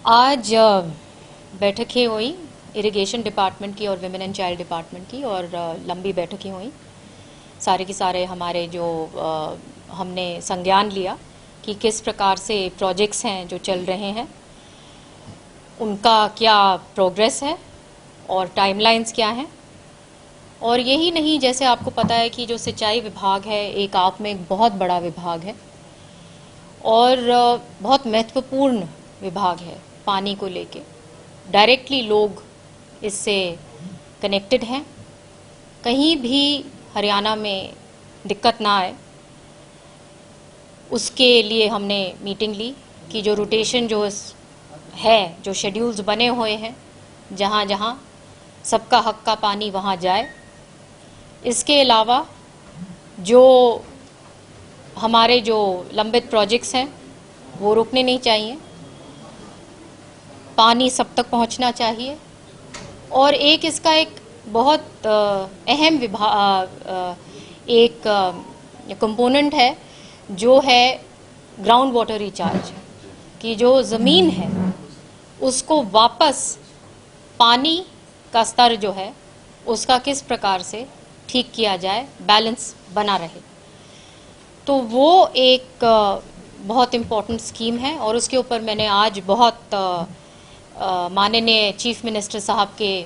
आज बैठकें हुई इरिगेशन डिपार्टमेंट की और विमेन एंड चाइल्ड डिपार्टमेंट की, और लंबी बैठकें हुई। सारे के सारे हमारे जो हमने संज्ञान लिया कि किस प्रकार से प्रोजेक्ट्स हैं जो चल रहे हैं, उनका क्या प्रोग्रेस है और टाइमलाइंस क्या हैं। और यही नहीं, जैसे आपको पता है कि जो सिंचाई विभाग है एक आप में एक बहुत बड़ा विभाग है और बहुत महत्वपूर्ण विभाग है। पानी को लेके डायरेक्टली लोग इससे कनेक्टेड हैं। कहीं भी हरियाणा में दिक्कत ना आए, उसके लिए हमने मीटिंग ली कि जो रोटेशन जो है, जो शेड्यूल्स बने हुए हैं, जहाँ जहाँ सबका हक का पानी वहाँ जाए। इसके अलावा जो हमारे जो लंबित प्रोजेक्ट्स हैं वो रुकने नहीं चाहिए, पानी सब तक पहुंचना चाहिए। और एक इसका एक बहुत अहम एक कंपोनेंट है जो है ग्राउंड वाटर रिचार्ज, कि जो ज़मीन है उसको वापस पानी का स्तर जो है उसका किस प्रकार से ठीक किया जाए, बैलेंस बना रहे। तो वो एक बहुत इम्पोर्टेंट स्कीम है और उसके ऊपर मैंने आज बहुत माननीय चीफ मिनिस्टर साहब के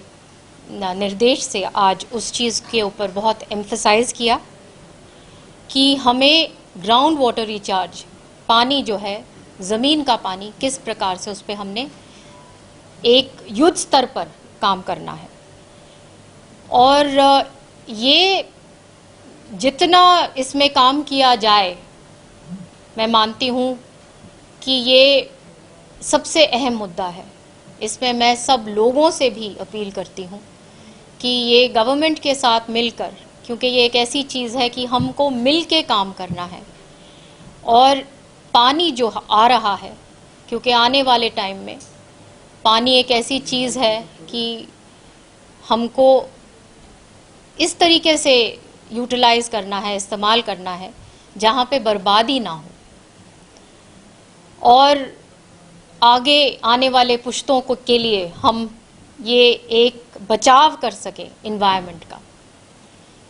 निर्देश से आज उस चीज़ के ऊपर बहुत एम्फसाइज़ किया कि हमें ग्राउंड वाटर रिचार्ज, पानी जो है ज़मीन का पानी, किस प्रकार से उस पर हमने एक युद्ध स्तर पर काम करना है। और ये जितना इसमें काम किया जाए, मैं मानती हूँ कि ये सबसे अहम मुद्दा है। इसमें मैं सब लोगों से भी अपील करती हूँ कि ये गवर्नमेंट के साथ मिलकर, क्योंकि ये एक ऐसी चीज़ है कि हमको मिल के काम करना है। और पानी जो आ रहा है, क्योंकि आने वाले टाइम में पानी एक ऐसी चीज़ है कि हमको इस तरीके से यूटिलाइज करना है, इस्तेमाल करना है जहाँ पे बर्बादी ना हो और आगे आने वाले पुश्तों को के लिए हम ये एक बचाव कर सकें इन्वायरमेंट का।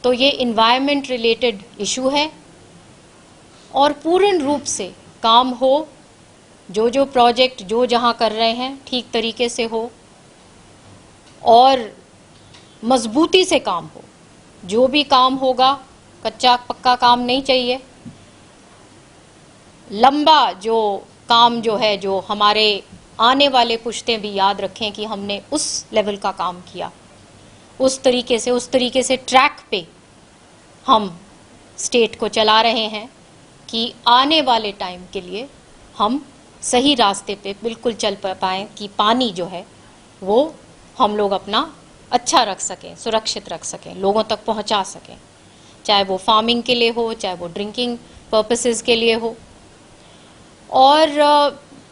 तो ये इन्वायरमेंट रिलेटेड इशू है और पूर्ण रूप से काम हो, जो प्रोजेक्ट जो जहाँ कर रहे हैं ठीक तरीके से हो और मजबूती से काम हो। जो भी काम होगा कच्चा पक्का काम नहीं चाहिए, लंबा जो काम जो है, जो हमारे आने वाले पुश्तें भी याद रखें कि हमने उस लेवल का काम किया, उस तरीके से ट्रैक पे हम स्टेट को चला रहे हैं कि आने वाले टाइम के लिए हम सही रास्ते पे बिल्कुल चल पाएँ कि पानी जो है वो हम लोग अपना अच्छा रख सकें, सुरक्षित रख सकें, लोगों तक पहुंचा सकें, चाहे वो फार्मिंग के लिए हो, चाहे वो ड्रिंकिंग पर्पसेस के लिए हो। और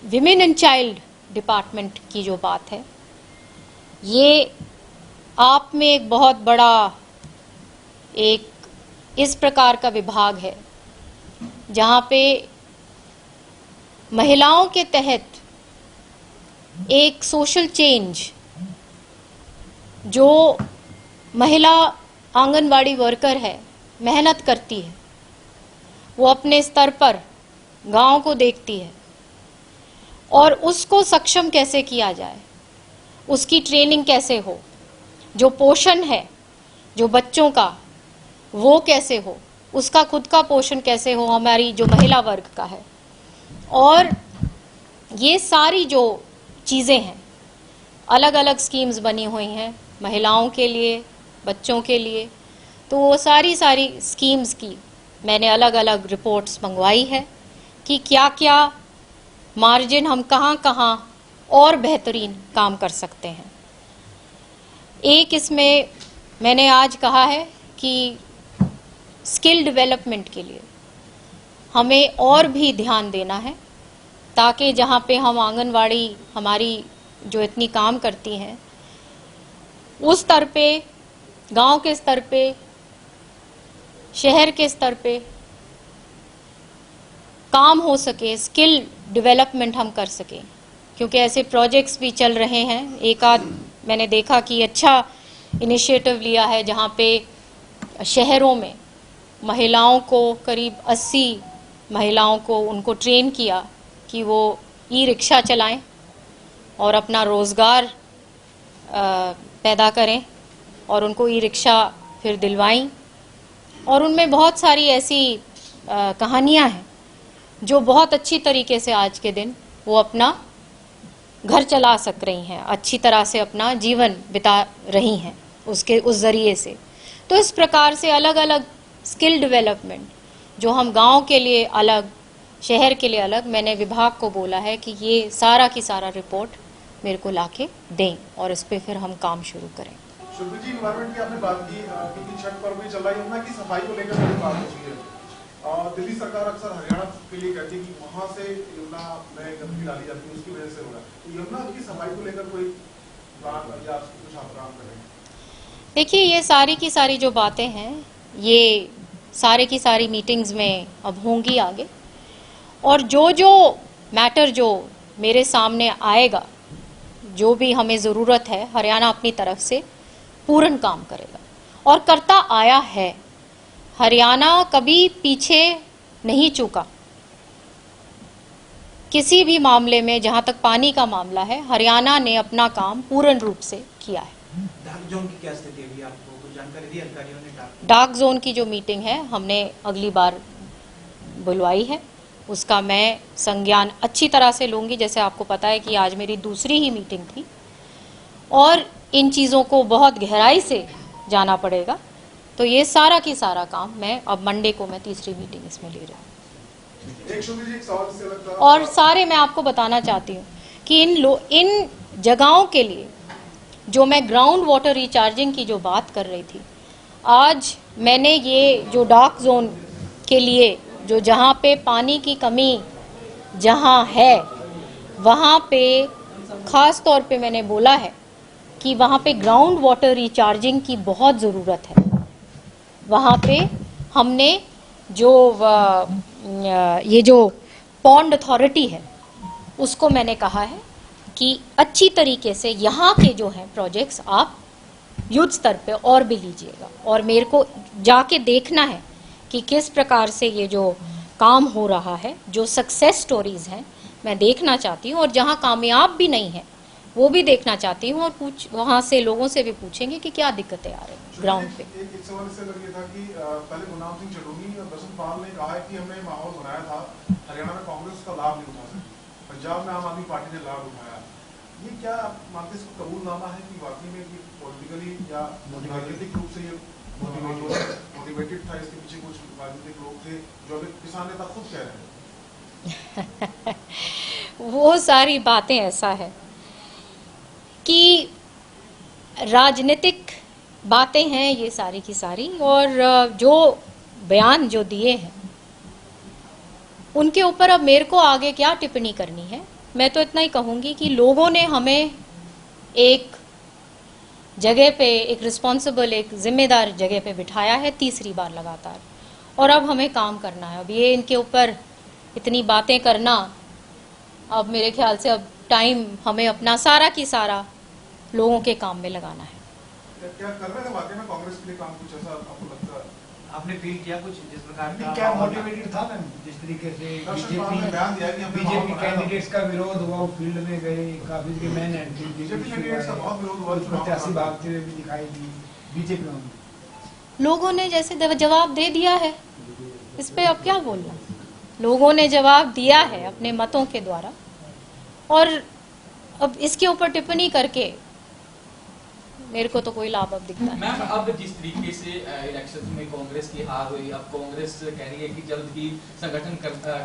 विमेन एंड चाइल्ड डिपार्टमेंट की जो बात है, ये आप में एक बहुत बड़ा एक इस प्रकार का विभाग है जहाँ पे महिलाओं के तहत एक सोशल चेंज, जो महिला आंगनवाड़ी वर्कर है, मेहनत करती है, वो अपने स्तर पर गांव को देखती है और उसको सक्षम कैसे किया जाए, उसकी ट्रेनिंग कैसे हो, जो पोषण है जो बच्चों का वो कैसे हो, उसका खुद का पोषण कैसे हो, हमारी जो महिला वर्ग का है। और ये सारी जो चीज़ें हैं, अलग अलग स्कीम्स बनी हुई हैं महिलाओं के लिए, बच्चों के लिए। तो वो सारी स्कीम्स की मैंने अलग अलग रिपोर्ट्स मंगवाई है कि क्या क्या मार्जिन हम कहाँ कहाँ और बेहतरीन काम कर सकते हैं। एक इसमें मैंने आज कहा है कि स्किल डेवलपमेंट के लिए हमें और भी ध्यान देना है, ताकि जहाँ पे हम आंगनवाड़ी हमारी जो इतनी काम करती हैं, उस स्तर पे, गांव के स्तर पे, शहर के स्तर पे काम हो सके, स्किल डेवलपमेंट हम कर सकें। क्योंकि ऐसे प्रोजेक्ट्स भी चल रहे हैं। एक आध मैंने देखा कि अच्छा इनिशिएटिव लिया है जहाँ पे शहरों में महिलाओं को करीब 80 महिलाओं को उनको ट्रेन किया कि वो ई रिक्शा चलाएं और अपना रोज़गार पैदा करें, और उनको ई रिक्शा फिर दिलवाई। और उनमें बहुत सारी ऐसी कहानियां हैं जो बहुत अच्छी तरीके से आज के दिन वो अपना घर चला सक रही हैं, अच्छी तरह से अपना जीवन बिता रही हैं उस ज़रिए से। तो इस प्रकार से अलग अलग स्किल डेवलपमेंट जो हम गांव के लिए अलग, शहर के लिए अलग, मैंने विभाग को बोला है कि ये सारा की सारा रिपोर्ट मेरे को लाके दें और इस पर फिर हम काम शुरू करें। शुभ्री जी, इन्वायरमेंट की आपने बात की, क्योंकि छठ पर्व भी चल रहा है, यमुना की सफाई को लेकर बड़ी बात होती है। दिल्ली सरकार अक्सर हरियाणा के लिए कहती है कि वहां से यमुना में गंदगी डाली जाती है, उसकी वजह से हो रहा है। तो यमुना की सफाई को लेकर कोई प्लान या कुछ आप काम कर रहे हैं? देखिए, ये सारी की सारी जो बातें हैं ये सारे की सारी मीटिंग्स में अब होंगी आगे, और जो जो मैटर जो मेरे सामने आएगा, जो भी हमें ज़रूरत है, हरियाणा अपनी तरफ से पूर्ण काम करेगा और करता आया है। हरियाणा कभी पीछे नहीं चूका किसी भी मामले में। जहां तक पानी का मामला है, हरियाणा ने अपना काम पूर्ण रूप से किया है। डार्क जोन की क्या स्थिति है, आपको कुछ जानकारी दी अधिकारियों ने? डार्क जोन की जो मीटिंग है हमने अगली बार बुलवाई है, उसका मैं संज्ञान अच्छी तरह से लूंगी। जैसे आपको पता है कि आज मेरी दूसरी ही मीटिंग थी और इन चीज़ों को बहुत गहराई से जाना पड़ेगा। तो ये सारा की सारा काम मैं अब मंडे को मैं तीसरी मीटिंग इसमें ले रही हूँ। और सारे मैं आपको बताना चाहती हूँ कि इन जगहों के लिए जो मैं ग्राउंड वाटर रिचार्जिंग की जो बात कर रही थी, आज मैंने ये जो डार्क जोन के लिए जो जहाँ पे पानी की कमी जहाँ है, वहाँ पे ख़ास तौर पे मैंने बोला है कि वहाँ पे ग्राउंड वाटर रिचार्जिंग की बहुत ज़रूरत है। वहाँ पे हमने जो ये जो पॉन्ड अथॉरिटी है उसको मैंने कहा है कि अच्छी तरीके से यहाँ के जो हैं प्रोजेक्ट्स आप युद्ध स्तर पे और भी लीजिएगा, और मेरे को जाके देखना है कि किस प्रकार से ये जो काम हो रहा है, जो सक्सेस स्टोरीज़ हैं मैं देखना चाहती हूँ, और जहाँ कामयाब भी नहीं है वो भी देखना चाहती हूँ, और वहाँ से लोगों से भी पूछेंगे कि क्या दिक्कतें आ रही हैं ग्राउंड पे। एक सवाल इससे लग था कि पहले गुरनाम सिंह चढ़ूनी और दर्शन पाल ने कहा है कि हमने माहौल बनाया था, हरियाणा में कांग्रेस का लाभ नहीं उठा सकी, पंजाब में आम आदमी पार्टी ने लाभ उठाया। ये क्या मानते इसको कबूलनामा है कि वाकई में पॉलिटिकली या राजनीतिक रूप से ये मोटिवेटेड था, इसके पीछे कुछ राजनीतिक लोग थे जो अभी किसान नेता खुद कह रहे हैं? वो सारी बातें ऐसा है कि राजनीतिक बातें हैं ये सारी की सारी, और जो बयान जो दिए हैं उनके ऊपर अब मेरे को आगे क्या टिप्पणी करनी है। मैं तो इतना ही कहूँगी कि लोगों ने हमें एक जगह पे, एक रिस्पॉन्सिबल, एक जिम्मेदार जगह पे बिठाया है तीसरी बार लगातार, और अब हमें काम करना है। अब ये इनके ऊपर इतनी बातें करना, अब मेरे ख्याल से अब टाइम हमें अपना सारा की सारा लोगों के काम में लगाना है। क्या कर रहे थे वाकई में कांग्रेस के लिए काम, कुछ ऐसा आपको लगता है? आपने फील किया कुछ जिस प्रकार का क्या मोटिवेटेड था मैम, जिस तरीके से बीजेपी कैंडिडेट्स का विरोध हुआ, वो फील्ड में गए, काफी के मैन बीजेपी कैंडिडेट्स का बहुत विरोध हुआ, प्रत्याशी भागते हुए भी दिखाई दी बीजेपी में। लोगों ने जैसे जवाब दे दिया है, इस पे अब क्या बोलना। लोगों ने जवाब दिया है अपने मतों के द्वारा, और अब इसके ऊपर टिप्पणी करके मेरे को तो कोई लाभ अब दिखता है। मैम, अब जिस तरीके से इलेक्शन में कांग्रेस की हार हुई, अब कांग्रेस कह रही है कि जल्द ही संगठन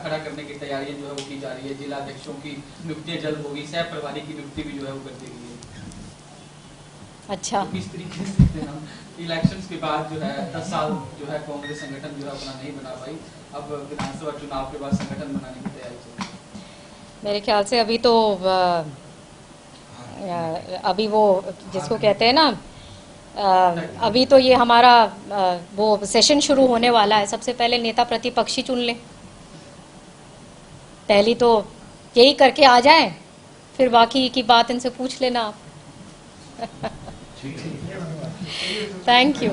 खड़ा करने की तैयारियां जो है वो की जा रही है, जिला अध्यक्षों की नियुक्तियां जल्द होगी, सह प्रभारी की नियुक्ति भी जो है वो कर दी गई है। अच्छा, तो किस तरीके से देखते हैं हम इलेक्शंस के बाद जो है 10 साल जो है कांग्रेस संगठन जो है अपना नहीं बना पाई, अब विधानसभा चुनाव के बाद संगठन बनाने की तैयारी चल रही है? मेरे ख्याल से अभी तो अभी वो जिसको कहते हैं ना, अभी तो ये हमारा वो सेशन शुरू होने वाला है। सबसे पहले नेता प्रतिपक्षी चुन लें, पहली तो यही करके आ जाएं, फिर बाकी की बात इनसे पूछ लेना आप। Thank you.